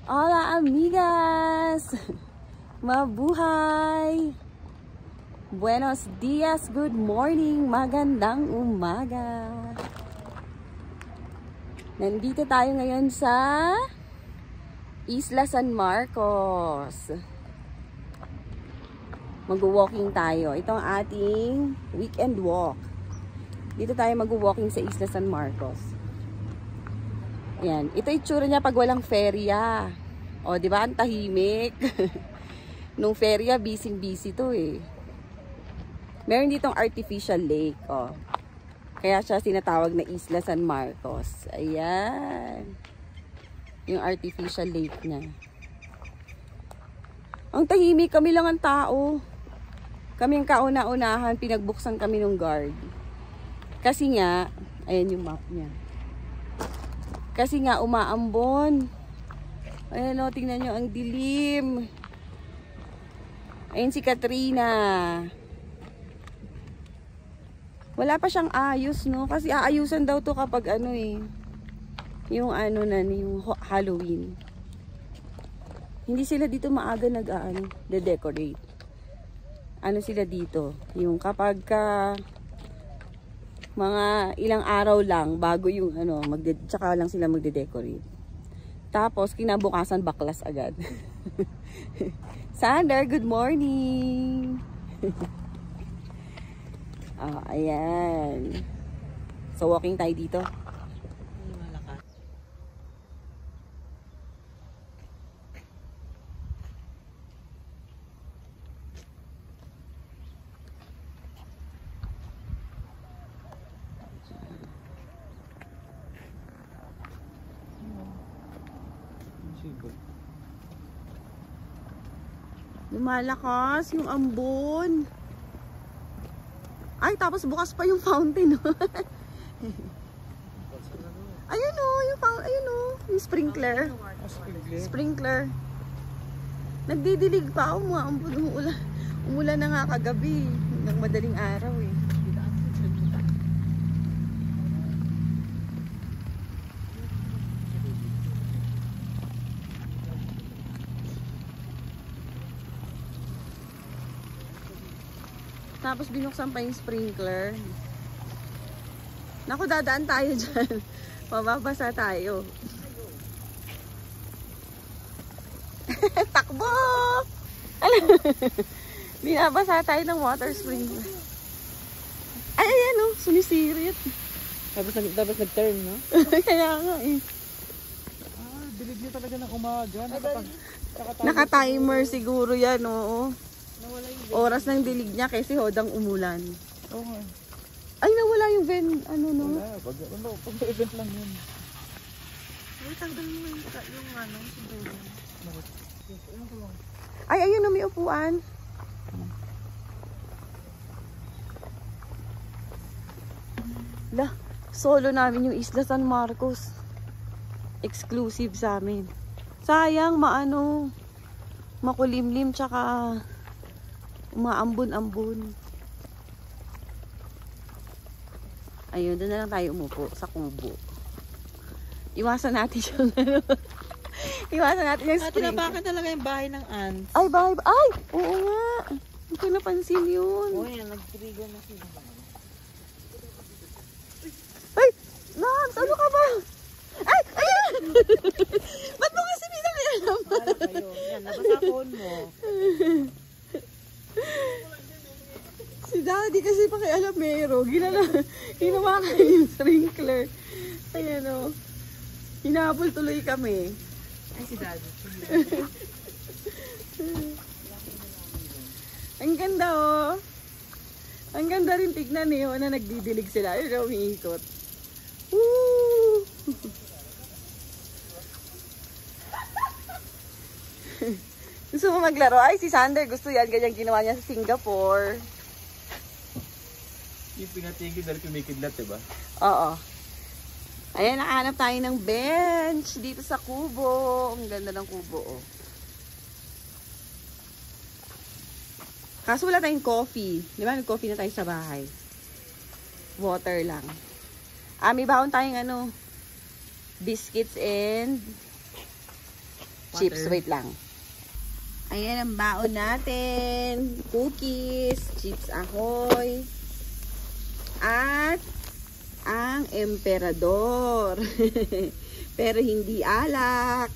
Hola amigas! Mabuhay! Buenos dias, good morning, magandang umaga! Nandito tayo ngayon sa Isla San Marcos. Mag-walking tayo. Ito ang ating weekend walk. Dito tayo mag-walking sa Isla San Marcos. Ayan. Ito yung itsura niya pag walang ferya. O, di ba? Ang tahimik. Nung ferya, busy-busy to eh. Meron ditong artificial lake. O. Kaya siya sinatawag na Isla San Marcos. Ayan. Yung artificial lake niya. Ang tahimik. Kami lang ang tao. Kami ang kauna-unahan. Pinagbuksan kami ng guard. Kasi nga, ayan yung map niya. Kasi nga, umaambon. Ayan o, tingnan nyo, ang dilim. Ayan si Katrina. Wala pa siyang ayos, no? Kasi aayusan daw to kapag ano eh. Yung ano na, yung Halloween. Hindi sila dito maaga de-decorate. Ano sila dito? Yung kapag mga ilang araw lang bago yung ano, tsaka lang sila magde-decorate. Tapos kinabukasan baklas agad. Sander, good morning. Ayan. So walking tayo dito. Lumalakas yung ambon. Ay, tapos bukas pa yung fountain. Ayun o, yung sprinkler. Sprinkler. Nagdidilig pa. Umulan na nga kagabi. Hanggang madaling araw eh. Tapos binuksan pa yung sprinkler. Naku, dadaan tayo dyan. Mababasa tayo. Takbo! Binabasa tayo ng water sprinkler. Ay, ayan o, sumisirit. Dapat nag-turn, no? Kaya nga eh. Dilig niya talaga ng umaga. Naka-timer siguro yan, oo. Oras ng dilig niya kasi hodang umulan. Oo nga. Ay, nawala yung ano, no? Wala. Pag-event lang yun. Ay, tanggal mo yung ano, siguro. Ay, ayun na may upuan. Lah, solo namin yung Isla San Marcos. Exclusive sa amin. Sayang, makulimlim, tsaka umaambon-ambon. Ayun, doon na lang tayo umupo sa kubo. Iwasan natin yung iwasan natin yung spring. Tinapakan talaga yung bahay ng ants. Ay, bahay. Ay! Oo nga. Hindi ko napansin yun. Oo yan, nag-trigger na sila. Ay! Nams! Ano ka ba? Ay! Ayan! Ba't mo kasi pinakaialam? Para kayo. Yan, nabasa phone mo. Si Daddy kasi pakialamero. Ginawa kayo yung sprinkler. Ayan o. Hinabol tuloy kami. Ay, si Daddy. Ang ganda oh. Ang ganda rin tignan eh. Na nagdidilig sila. Ayun na umiikot. Woo! Gusto mo maglaro? Ay, si Sander gusto yan. Ganyan ginawa niya sa Singapore. Yung pinatingin dahil kumikidlat, diba? Oo. Ayan, nakahanap tayo ng bench dito sa kubo. Ang ganda ng kubo, oh. Kaso wala tayong coffee. Di ba? Nag-coffee na tayo sa bahay. Water lang. May bahon tayong biscuits and chips. Wait lang. Ayan ang baon natin. Cookies, chips ahoy, at ang emperador. Pero hindi alak.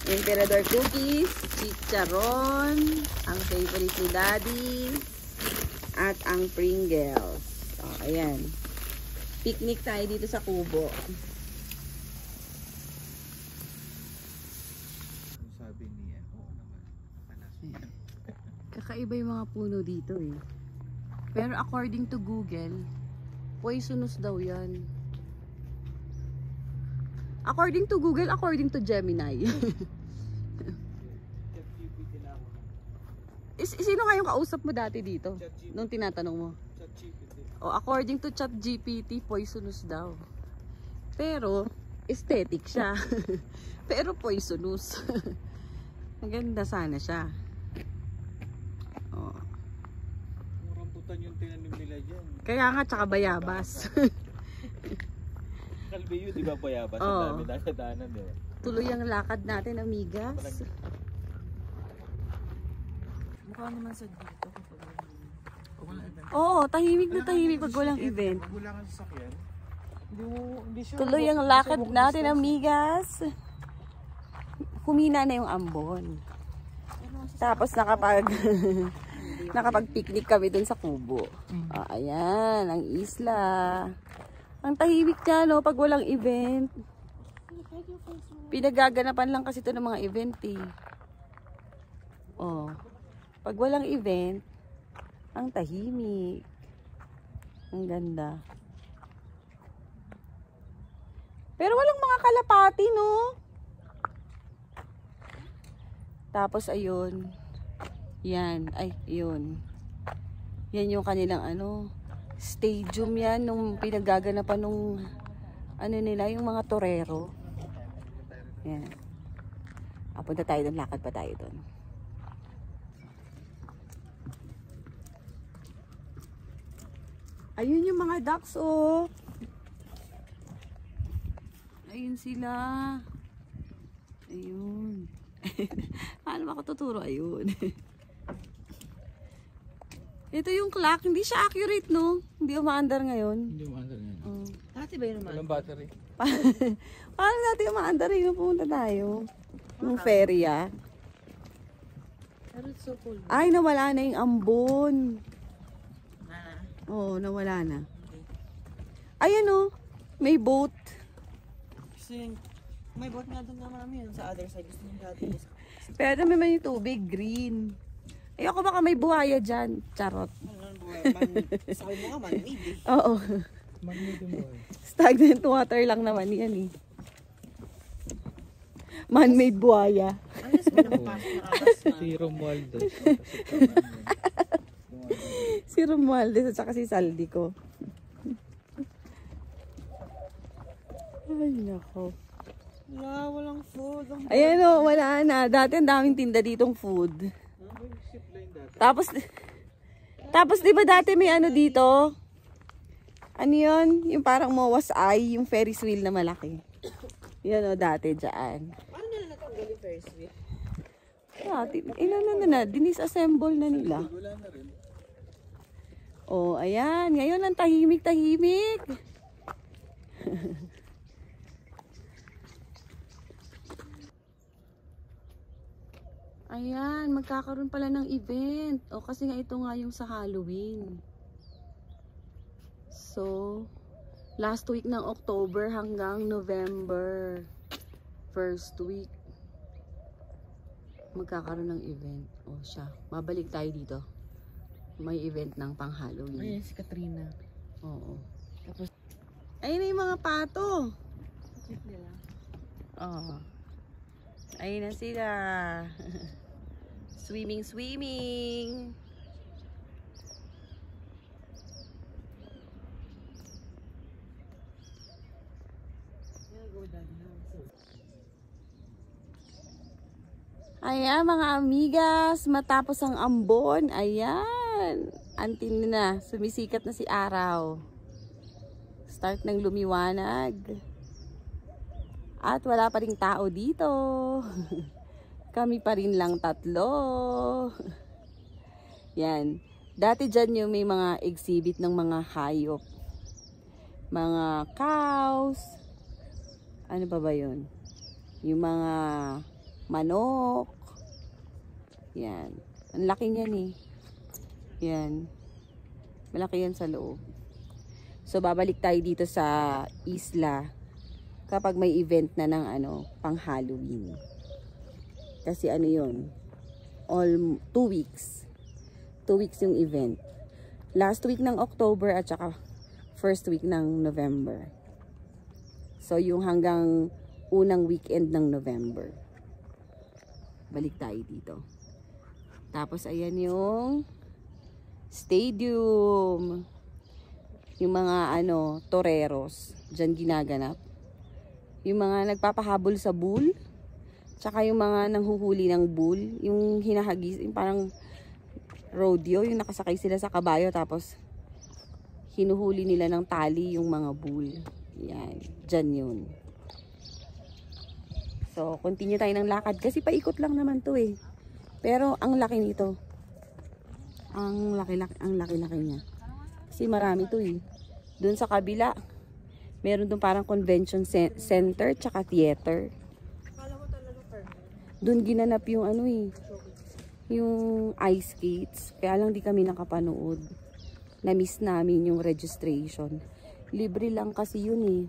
Emperador cookies, chicharon, ang favorite ni Daddy, at ang Pringles. Oh, ayan. Picnic tayo dito sa kubo. Sabi niya, oo naman. Panas. Kakaiba yung mga puno dito eh. Pero according to Google, poisonous daw yan. According to Google, according to Gemini. Sino kayong kausap mo dati dito? Nung tinatanong mo? O, according to ChatGPT, poisonous daw. Pero, aesthetic siya. Pero poisonous. Maganda sana siya. O. Rambutan yung tinanim nila dyan. Kaya nga, tsaka bayabas. Kalbiyo, di ba bayabas? Oo. Ang dami dadanan, di ba? Tuloy ang lakad natin, amigas. Mukha naman sa dito kapag walang event. Oo, tahimik na tahimik pag walang event. Pag wala kang sasakyan, hindi siya. Tuloy ang lakad natin, amigas. Humina na yung ambon. Tapos nakapag-picnic kami dun sa kubo. Ayan, ang isla. Ang tahimik niya, no, pag walang event. Pinagaganapan lang kasi ito ng mga event, eh. Oh. Pag walang event, ang tahimik. Ang ganda. Pero walang mga kalapati, no? Tapos, ayun. Yan. Ay, yun. Yan yung kanilang, stadium yan. Nung pinagaganapan nung, nila, yung mga torero. Yan. Punta tayo doon. Lakad pa tayo doon. Ayun yung mga ducks, oh. Ayun sila. Ayun. Paano ba ako tuturo? Ayun. Ito yung clock. Hindi siya accurate, no? Hindi umaandar ngayon. Hindi umaandar ngayon. Oh. Dati ba yun umaandar? Walang battery. Paano natin umaandar yung pumunta tayo? Yung ferya. Pero it's so cool. Ay, nawala na yung ambon. Oo, nawala na. Ayan, oh. May boat. Kasi may boat nga doon naman namin sa other side. Gusto nyo dati. Pero naman yung tubig, green. Eh, ako baka may buhaya dyan. Charot. Sabi mo nga, man-made eh. Oo. Man-made mo eh. Stagnant water lang naman yan, eh. Man-made buhaya. Ayos mo napapasok na alas na. Si Romualdo. Si Romualdez at saka si Saldi ko. Ay, nako. Wala, walang food. Ayan, oh, wala na. Dati ang daming tinda ditong food. Tapos di ba dati may dito? Ano yun? Yung parang Moa's Eye, yung Ferris wheel na malaki. Yan, oh, dati dyan. Paano nila natanggal yung Ferris wheel? Dinisassemble na nila. Wala na rin. Oh, ayan. Ngayon ang tahimik-tahimik. Ayan, magkakaroon pala ng event. O, kasi nga ito nga yung sa Halloween. So, last week ng October hanggang November. First week. Magkakaroon ng event. O, siya. Babalik tayo dito. May event ng pang-Halloween. Ayan, si Katrina. Oo. Tapos, ayun na yung mga pato. Cute nila. Oo. Ayun na sila. Swimming, swimming. Ayan mga amigas, matapos ang ambon, ayan, antin na, sumisikat na si araw. Start ng lumiwanag. At wala pa ring tao dito. Kami pa rin lang 3. Yan. Dati dyan yung may mga exhibit ng mga hayop. Mga cows. Ano pa ba yun? Yung mga manok. Yan. Ang laki niyan eh. Yan. Malaki yan sa loob. So, babalik tayo dito sa isla kapag may event na ng pang Halloween. Kasi ano yun? 2 weeks. 2 weeks yung event. Last week ng October at saka first week ng November. So, yung hanggang unang weekend ng November. Balik tayo dito. Tapos, ayan yung stadium. Yung mga toreros. Diyan ginaganap. Yung mga nagpapahabol sa bull. Tsaka yung mga nanghuhuli ng bull. Yung hinahagis, yung parang rodeo. Yung nakasakay sila sa kabayo. Tapos, hinuhuli nila ng tali yung mga bull. Yan. Diyan yun. So, continue tayo ng lakad. Kasi paikot lang naman to eh. Pero, ang laki nito. Ang laki-laki niya. Kasi marami to eh. Doon sa kabila, meron doon parang convention center tsaka theater. Doon ginanap yung yung ice skates. Kaya lang di kami nakapanood. Na-miss namin yung registration. Libre lang kasi yun eh.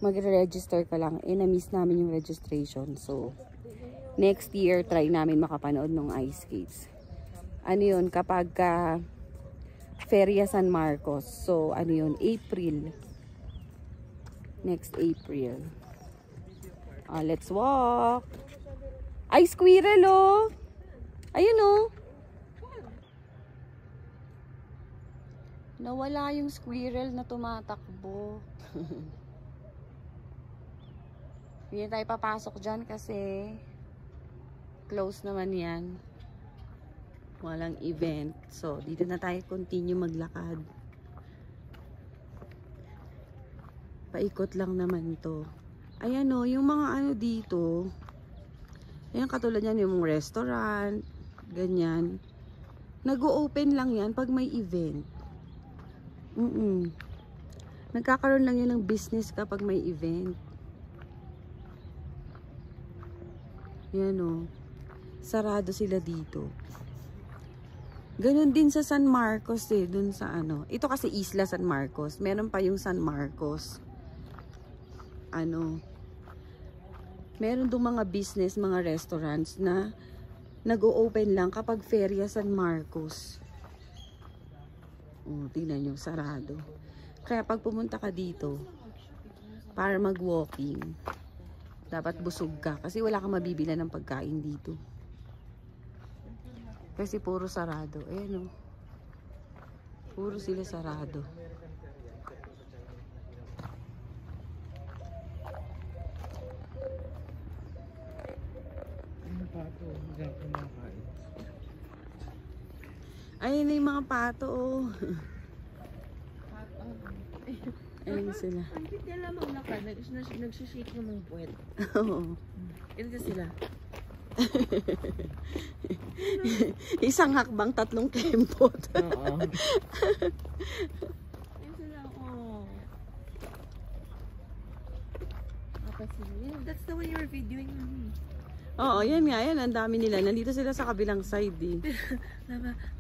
Magre-register ka lang. Na-miss namin yung registration. So, next year, try namin makapanood ng ice skates. Ano yun? Kapag Feria San Marcos. So, ano yun? April. Next April. Let's walk. Ay, squirrel oh! Ayun oh! Nawala yung squirrel na tumatakbo. Hindi tayo papasok dyan kasi close naman yan. Walang event. So, dito na tayo continue maglakad. Paikot lang naman to. Ayan o, yung mga dito. Ayan, katulad yan yung restaurant. Ganyan. Nag-o-open lang yan pag may event. Nagkakaroon lang yan ng business kapag may event. Yan o. Sarado sila dito. Ganon din sa San Marcos eh. Dun sa Ito kasi Isla San Marcos. Meron pa yung San Marcos. Meron doon mga business, mga restaurants na nag-o-open lang kapag Feria San Marcos. Tingnan nyo, sarado. Kaya pag pumunta ka dito, para mag-walking, dapat busog ka. Kasi wala kang mabibila ng pagkain dito. Kasi puro sarado. Ayan o. Puro sila sarado. Ayun na yung mga pato oh. Ayun sila. Hindi nila maglakad. Nagsishake yung mga puwet. Oo. Ganito sila. Isang hakbang, 3 kempot. Oo. Ayun sila oh. That's the way you're videoing me. Oo, yan nga. Yan, ang dami nila. Nandito sila sa kabilang side eh.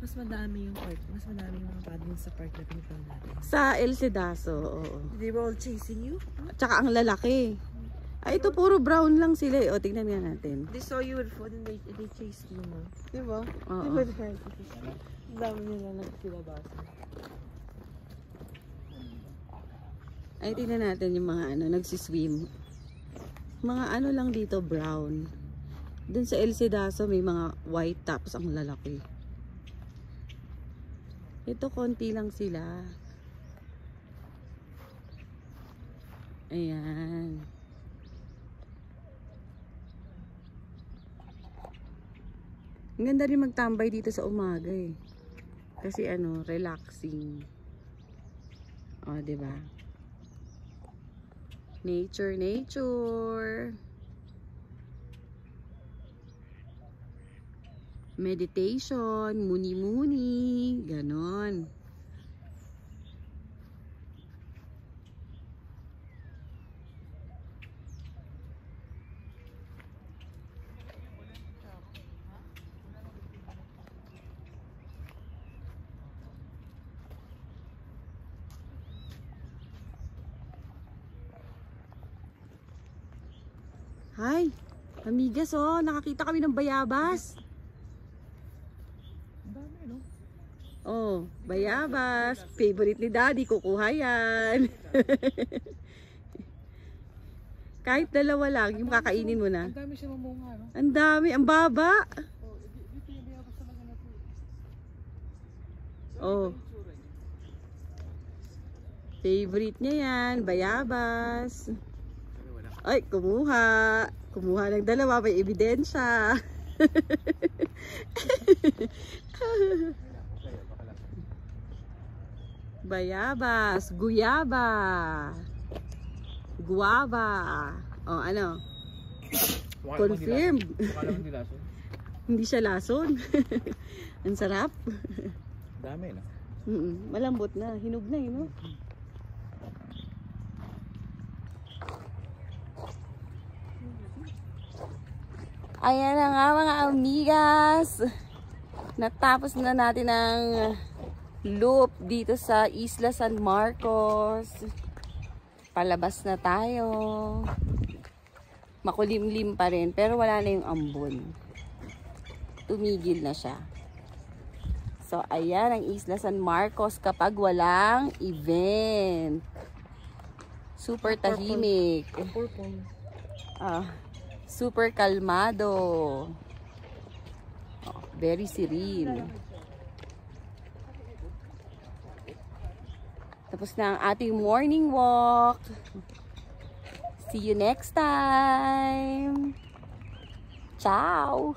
Mas madami yung park. Mas madami yung mga paddling sa park na pinipang natin. Sa El Cedazo, oo. They were all chasing you? Tsaka ang lalaki. Ay, ito puro brown lang sila eh. O, tignan nga natin. They saw you with food and they chased you, no? Diba? Oo. Diba? Ang dami nila nagsilabasan. Ay, tignan natin yung mga nagsiswim. Mga lang dito, brown. Dun sa El Cedazo, may mga white tops ang lalaki. Ito, konti lang sila. Ayan. Ang ganda rin magtambay dito sa umaga eh. Kasi relaxing. O, diba? Nature, nature. Meditation, muni-muni, ganon. Hi, amigas oh, nakakita kami ng bayabas. Dami, no? Oh, bayabas. Favorite ni Daddy, kukuha yan. Kahit dalawa lang, yung kakainin mo na. Ang dami siya mamunga, no? Ang dami, ang baba. Oh, dito yung bayabas talaga na po. Oh. Favorite niya yan, bayabas. Ay, kumuha. Kumuha ng dalawa, may ebidensya. Bayabas, guyaba, guava. Oh, ano? Confirm. Hindi siya lason. Ang sarap. Dami, no? Malambot na, hinog na, no? Ayan na nga mga amigas. Natapos na natin ang loop dito sa Isla San Marcos. Palabas na tayo. Makulimlim pa rin pero wala na yung ambon. Tumigil na siya. So ayan ang Isla San Marcos kapag walang event. Super tahimik. Purple. Super kalmado. Oh, very serene. Tapos na ang ating morning walk. See you next time. Ciao!